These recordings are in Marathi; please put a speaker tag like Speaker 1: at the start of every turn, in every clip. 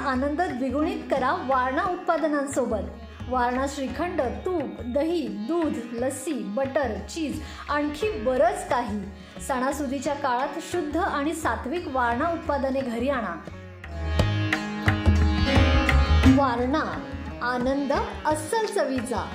Speaker 1: आनंद द्विगुणित करा वारणा उत्पादनांसोबत. वारणा श्रीखंड, तूप, दही, दूध, लस्सी, बटर, चीज आणखी बरंच काही. सणासुदीच्या काळात शुद्ध आणि सात्विक वारणा उत्पादने घरी आणा. वारणा, आनंद अस्सल चवीचा.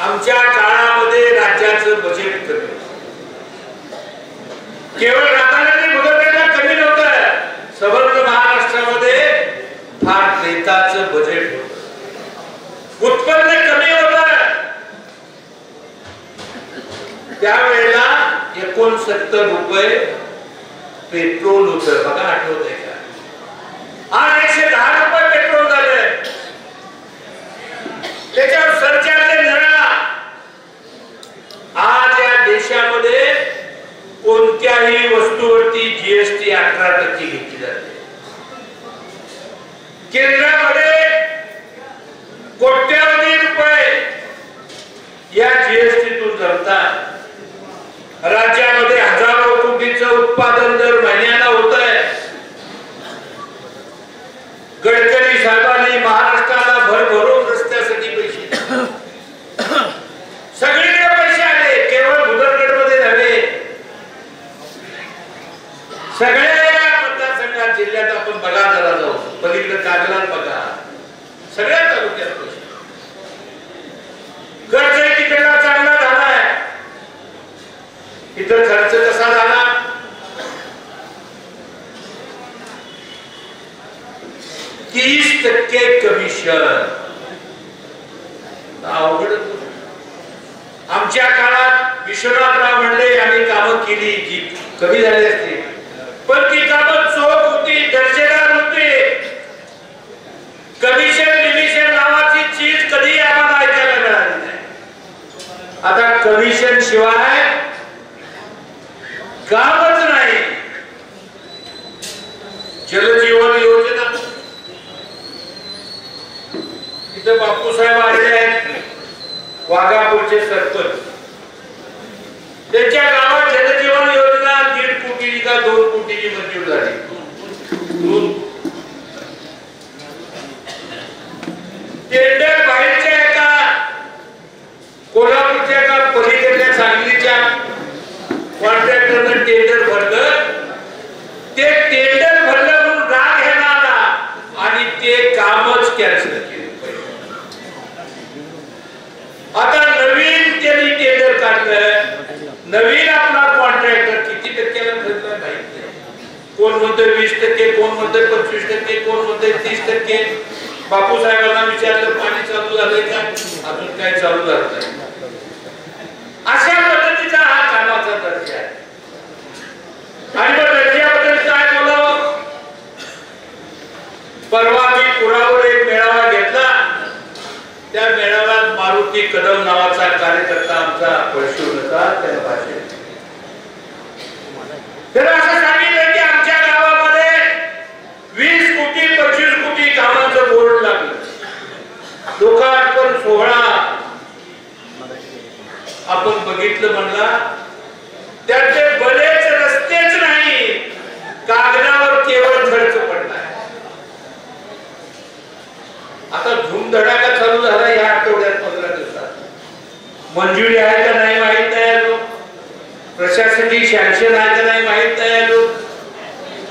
Speaker 2: आमच्या काळामध्ये राज्याचं बजेट कमी, केवळ राधानगरी बुधपेठला कमी नव्हतं, संपूर्ण महाराष्ट्रामध्ये फार नेताचं बजेट होतं, उत्पन्न कमी होतं. त्यावेळेला 69 रुपये पेट्रोल होतं, बघा आठवत आहे का? आज 110 रुपये पेट्रोल झालंय. त्याच्यावर सरचार्ज आज या देशामध्ये कोणत्याही वस्तूवरती जीएसटी 18% घेतली जाते. केंद्रामध्ये कोट्यावधी रुपये या जीएसटीतून जमतात. राज्यामध्ये हजारो कोटीचं उत्पादन दर महिन्याला होत आहे. गडकरी साहेबांनी महाराष्ट्राला भरभरून रस्त्यासाठी पैसे सगळीकडे पैसे आले, केवळ भुदरगडमध्ये नव्हे, सगळ्या मतदारसंघात जिल्ह्यात आपण बघा, जरा जाऊ पलीकडे कागलात बघा, सगळ्या तालुक्यात पैसे. खर्च तिकडला चांगला झालाय, इथं खर्च कसा झाला? 30% कमिशन. अवघड. आमच्या काळात विश्वनाथराव म्हणले आम्ही कामं केली जी कमी झाली असते, पण ती कामं चोख होती, दर्जेदार होती. कमिशन डिमिशन नावाची चीज कधी आम्हाला ऐकायला मिळाली नाही. आता कमिशन शिवाय कामच नाही. जलजीवन योजना, इथं बापूसाहेब आले आहेत, वाघापूरचे सरपंच. त्यांच्या गावात जलजीवन योजना 1.5 कोटी का 2 कोटीची मंजूर झाली. टेंडर बाहेरच्या एका कोल्हापूरच्या एका पलीकडल्या सांगलीच्या कॉन्ट्रॅक्टरनं टेंडर भरलं. ते टेंडर भरलं म्हणून राग घेणार आणि ते कामच कॅन्सल केलं. आता नवीन त्यांनी टेंडर काढलं, नवीन आपला कॉन्ट्रॅक्टर किती टक्क्याला भरला माहित नाही. कोण म्हणतोय 20%, कोण म्हणतोय 25%, कोण म्हणतोय 30%. बापूसाहेबांना विचारलं पाणी चालू झालंय का? अजून काय चालू झालं नाही. अशा पद्धतीचा हा कामाचा दर्जा आहे. आणि मग दर्जाबद्दल काय बोलावं? परवा मी पुरावर एक मेळावा घेतला. त्या मेळाव्यात मारुती कदम नावाचा कार्यकर्ता आमचा पळशूर होता. त्याने भाषण त्याला असं सांगितलं की आमच्या गावामध्ये 20 कोटी 25 कोटी कामांचं बोर्ड लागलं. लोकार्पण सोहळा आपण बघितलं म्हणला, त्याचे बरेच रस्तेच नाही, कागदावर केवळ खर्च पडलाय. आता धूमधडाका चालू झाला या आठवड्यात 15 दिवसात. मंजुरी आहे का नाही माहित नाही, प्रशासकीय सँक्शन आहे का नाही माहित नाही,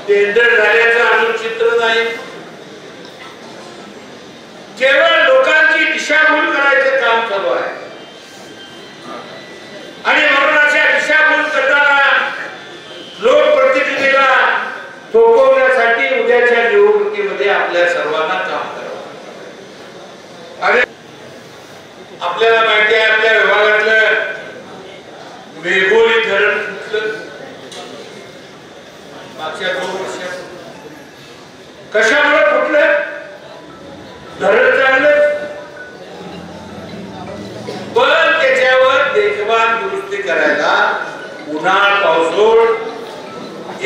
Speaker 2: टेंडर झाल्याचं अजून चित्र नाही. केवळ लोकांची दिशाभूल करायचं काम चालू आहे. आणि म्हणून अशा दिशाभूल करताना लोकप्रतिनिधीला थोपवण्यासाठी उद्याच्या निवडणुकीमध्ये आपल्या सर्वांना काम करावं. अरे आपल्याला माहिती आहे आपल्या विभागातलं वेगोली धरण फुटलं मागच्या 2 वर्षात. कशामुळे फुटलं? धरण चांगलं, पण त्याच्यावर देखभाल दुरुस्ती करायला उन्हाळा पावसाळा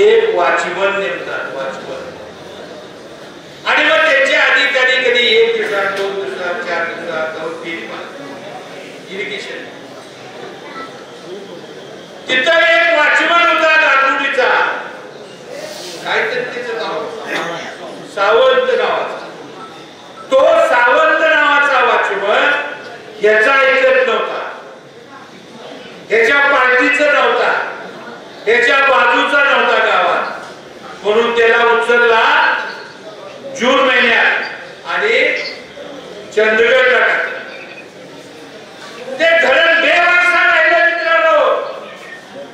Speaker 2: एक वॉचमन नेमतात. वॉचमन तिथं एक वॉचमन होता दारुडीचा, काय त्याचं नाव सावंत नावाचा. तो सावंत नावाचा वॉचमन ह्याचा ऐकत नव्हता, ह्याच्या पार्टीचा नव्हता, ह्याच्या बाजूचा नव्हता गावात. म्हणून त्याला उचलला जून महिन्यात आणि चंदगडला टाकलं. ते धरण बेवारसा राहिलं मित्रांनो.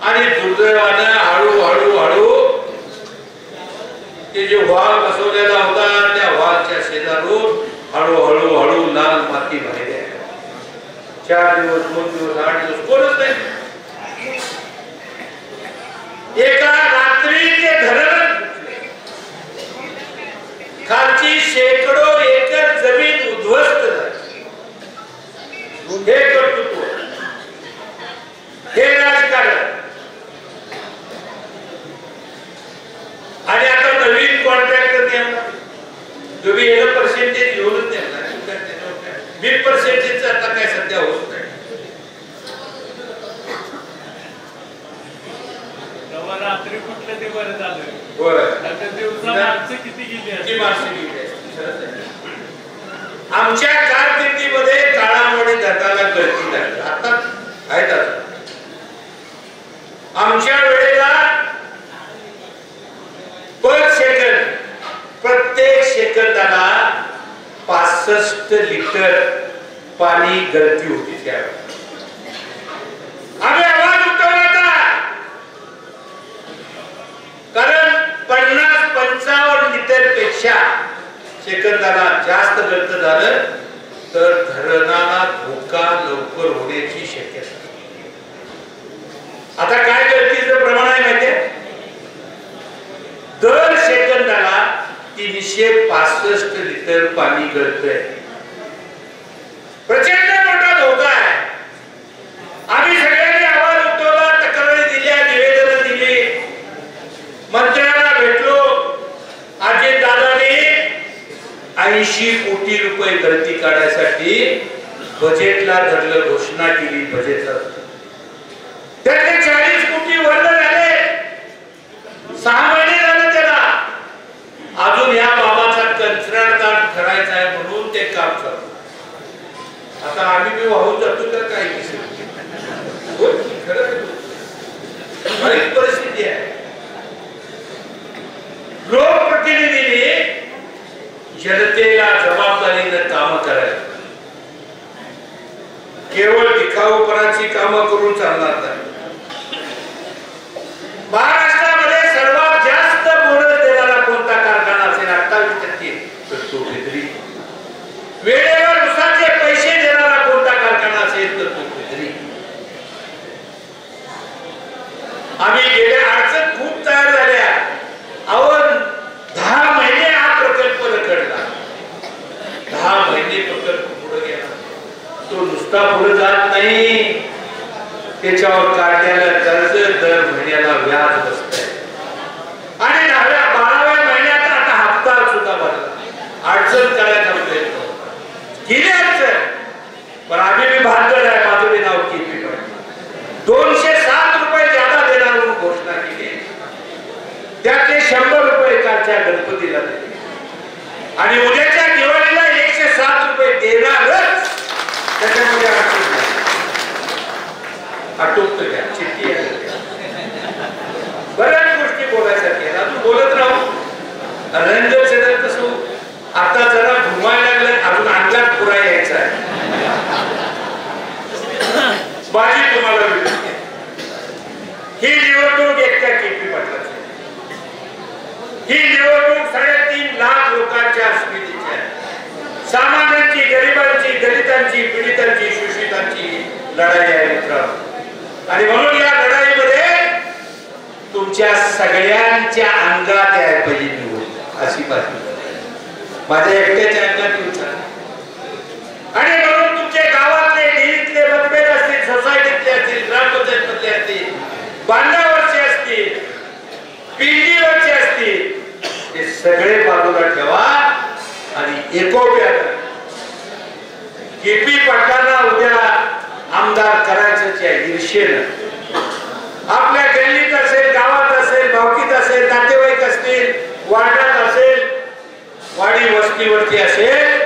Speaker 2: आणि दुर्दैवानं हळू ते जे वाल बसवलेला होता त्या वालच्या शेजारून हळू लाल माती बाहेर आहे. 4 दिवस 2 दिवस 8 दिवस कोणच नाही. एका रात्री ते धरण खालची शेकडो एकर जमीन उद्ध्वस्त झाली. हे कर्तृत्व, हे राजकारण. आणि आता नवीन कॉन्ट्रॅक्टर नेमला, तुम्ही 1% घेऊनच नेमला. 20% आता काय सध्या होत नाही.
Speaker 3: रात्री कुठलं ते बरं झालं.
Speaker 2: दिवसा
Speaker 3: माणसं किती गेली.
Speaker 2: आमच्या कारकिर्दीमध्ये काळामध्ये दत्ताला गळती लागली. आता आहेत. आमच्या वेळेला पर सेकंद, प्रत्येक सेकंदाला 65 लिटर पाणी गळती होती. त्यावेळेला आम्ही आवाज उठवला, कारण 50-55 लिटर पेक्षा सेकंदाला जास्त गळत झालं तर धरणाला धोका लवकर होण्याची शक्यता. आता काय गळतीचं प्रमाण आहे माहितीये? दर सेकंदाला 365 लिटर पाणी गळतंय. प्रचंड मोठा धोका आहे. आम्ही सगळ्यांनी आवाज उठवला, तक्रारी दिल्या, निवेदन दिली, मंत्र्यांना भेटलो. अजित दादाने 80 कोटी रुपये गळती काढण्यासाठी बजेटला धरलं, घोषणा केली बजेटला. त्यातले 40 कोटी वर्ग झाले. 6 महिने झाले त्याला. अजून या बाबाचा कंत्राटदार ठरायचा आहे म्हणून ते काम चालू. आता आम्ही वाहून जातो तर काही परिस्थिती आहे. लोकप्रतिनिधीने जनतेला जबाबदारीनं काम करायला, केवळ दिखाऊपणाची कामं करून चालणार नाही. महाराष्ट्रामध्ये सर्वात जास्त बोनस देणारा कोणता कारखाना असेल? 28% तर तो बेदरी. वेळेवर उसाचे पैसे देणारा कोणता कारखाना असेल तर तो बेदरी. आम्ही गेल्या अडचण खूप तयार झाल्या. अहो 10 महिने हा प्रकल्प रखडला. 10 महिने प्रकल्प पुढे गेला. तो नुसता पुढे जात नाही, त्याच्यावर काढलेलं कर्ज दर महिन्याला व्याज बसतंय. आणि 12व्या महिन्यात आता हप्ता सुद्धा भरला. अडचण करायचा प्रयत्न केली अडचण, पण आम्ही बी भांडण आहे. माझं बी नाव केपी पाटील. 207 रुपये जादा देणार म्हणून घोषणा केली. त्यातले 100 रुपये कालच्या गणपतीला दिले आणि उद्याच्या दिवाळीला 107 रुपये देणारच. त्याच्यामध्ये आटोपत घ्या, चिठ्ठी बऱ्याच गोष्टी बोलायसाठी अजून बोलत राहू. रंग चढत कसं आता जरा घुमायला लागलं, अजून अंगात पुरा यायचा आहे. माझी तुम्हाला विनंती, ही निवडणूक एकट्या केपी पाटलाची. ही निवडणूक 3.5 लाख लोकांच्या अस्मितेची आहे. सामान्यांची, गरिबांची, दलितांची, पीडितांची, शोषितांची लढाई आहे मित्रांनो. आणि म्हणून या लढाईमध्ये तुमच्या सगळ्यांच्या अंगात यायला पाहिजे निवड, अशी माझ्या एकट्याच्या अंगात येऊन. आणि म्हणून तुमच्या गावातले, डेरीतले मतभेद असतील, सोसायटीतले असतील, ग्रामपंचायत मधले असतील, बांधावरचे असतील, पिंडीवरचे असतील, हे सगळे बाजूला ठेवा आणि एकोप्यानं केपी पाटलांना उद्या आमदार करायचं ईर्षेनं आपल्या गल्लीत असेल, गावात असेल, भावकीत असेल, नातेवाईक असतील, वार्डात असेल, वाडी वस्तीवरती असेल,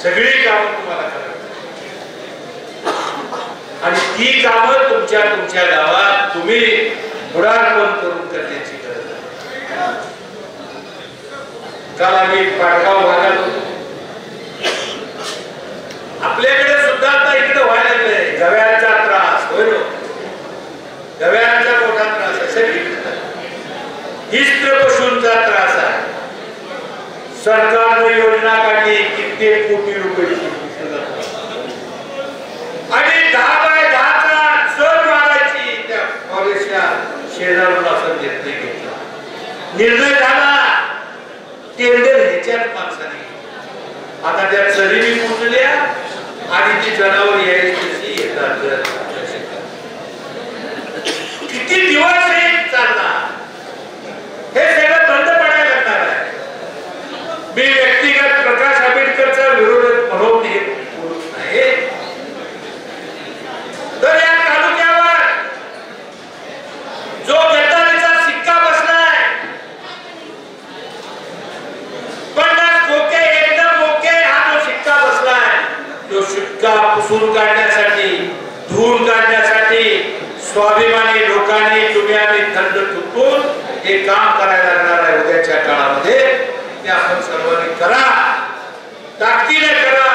Speaker 2: सगळी कामं तुम्हाला करावी आणि ती कामं तुमच्या गावात तुम्ही पुढारपण करून करण्याची गरज आहे. काल आम्ही पाटगाव भागात होतो. आपल्याकडे सुद्धा आता इकडे व्हायला लागलंय गव्यांचा त्रास, होय ना, गव्यांचा मोठा त्रास आहे सगळीकडे. हिस्त्र पशूंचा त्रास आहे. सरकारने योजना काढली कित्येक कोटी रुपयाची आणि 10x10चा जर मारायची त्या फॉरेस्टच्या शेजारून असं निर्णय घेतला. निर्णय झाला टेंडर ह्याच्यात माणसाने. आता त्या चरीने पोचल्या आणि ती जनावर यायची तशी येतात. किती दिवस हे चालणार? हे सगळं बंद पडायला लागणार आहे. मी व्यक्तिगत प्रकाश आंबेडकरचा विरोध म्हणून आहे, तर या तालुक्यावर जो गद्दारीचा सिक्का बसलाय, 50 खोके एकदम ओके, हा जो सिक्का बसलाय, तो सिक्का पुसून काढण्यासाठी, धुवून काढण्यासाठी स्वाभिमानी लोकांनी तुम्ही आम्ही थंड चुकून हे काम करायला लागणार आहे. उद्याच्या काळामध्ये ते आपण सर्वांनी करा, ताकदीने करा.